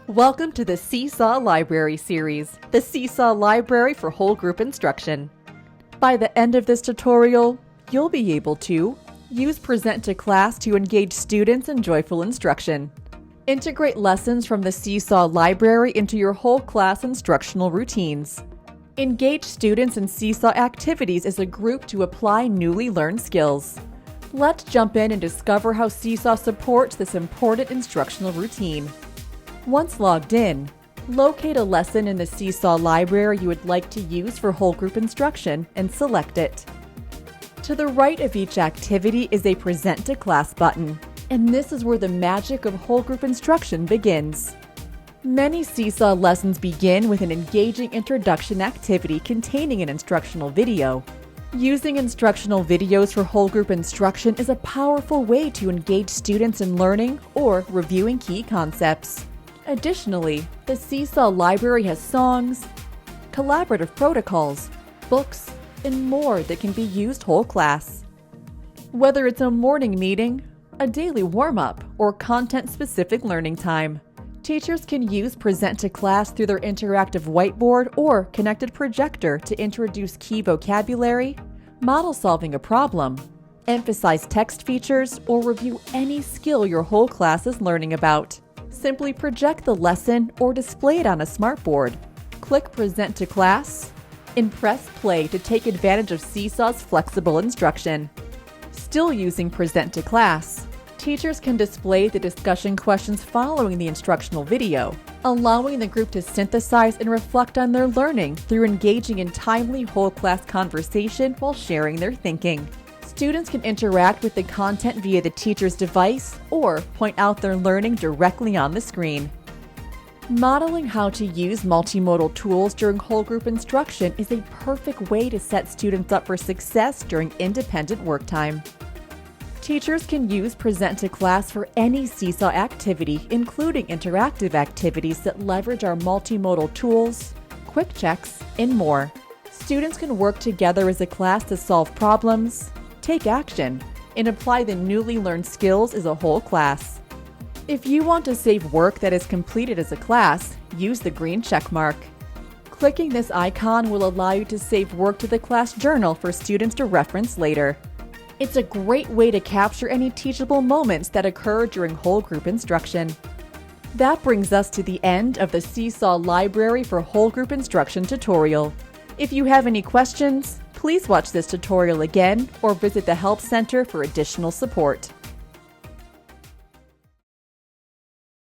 Welcome to the Seesaw Library series, the Seesaw Library for Whole Group Instruction. By the end of this tutorial, you'll be able to use Present to Class to engage students in joyful instruction. Integrate lessons from the Seesaw Library into your whole class instructional routines. Engage students in Seesaw activities as a group to apply newly learned skills. Let's jump in and discover how Seesaw supports this important instructional routine. Once logged in, locate a lesson in the Seesaw library you would like to use for whole group instruction and select it. To the right of each activity is a Present to Class button, and this is where the magic of whole group instruction begins. Many Seesaw lessons begin with an engaging introduction activity containing an instructional video. Using instructional videos for whole group instruction is a powerful way to engage students in learning or reviewing key concepts. Additionally, the Seesaw library has songs, collaborative protocols, books, and more that can be used whole class. Whether it's a morning meeting, a daily warm-up, or content-specific learning time, teachers can use Present to Class through their interactive whiteboard or connected projector to introduce key vocabulary, model solving a problem, emphasize text features, or review any skill your whole class is learning about. Simply project the lesson or display it on a smartboard. Click Present to Class and press play to take advantage of Seesaw's flexible instruction. Still using Present to Class, teachers can display the discussion questions following the instructional video, allowing the group to synthesize and reflect on their learning through engaging in timely whole class conversation while sharing their thinking. Students can interact with the content via the teacher's device or point out their learning directly on the screen. Modeling how to use multimodal tools during whole group instruction is a perfect way to set students up for success during independent work time. Teachers can use Present to Class for any Seesaw activity, including interactive activities that leverage our multimodal tools, quick checks, and more. Students can work together as a class to solve problems, take action, and apply the newly learned skills as a whole class. If you want to save work that is completed as a class, use the green check mark. Clicking this icon will allow you to save work to the class journal for students to reference later. It's a great way to capture any teachable moments that occur during whole group instruction. That brings us to the end of the Seesaw Library for Whole Group Instruction tutorial. If you have any questions, please watch this tutorial again or visit the Help Center for additional support.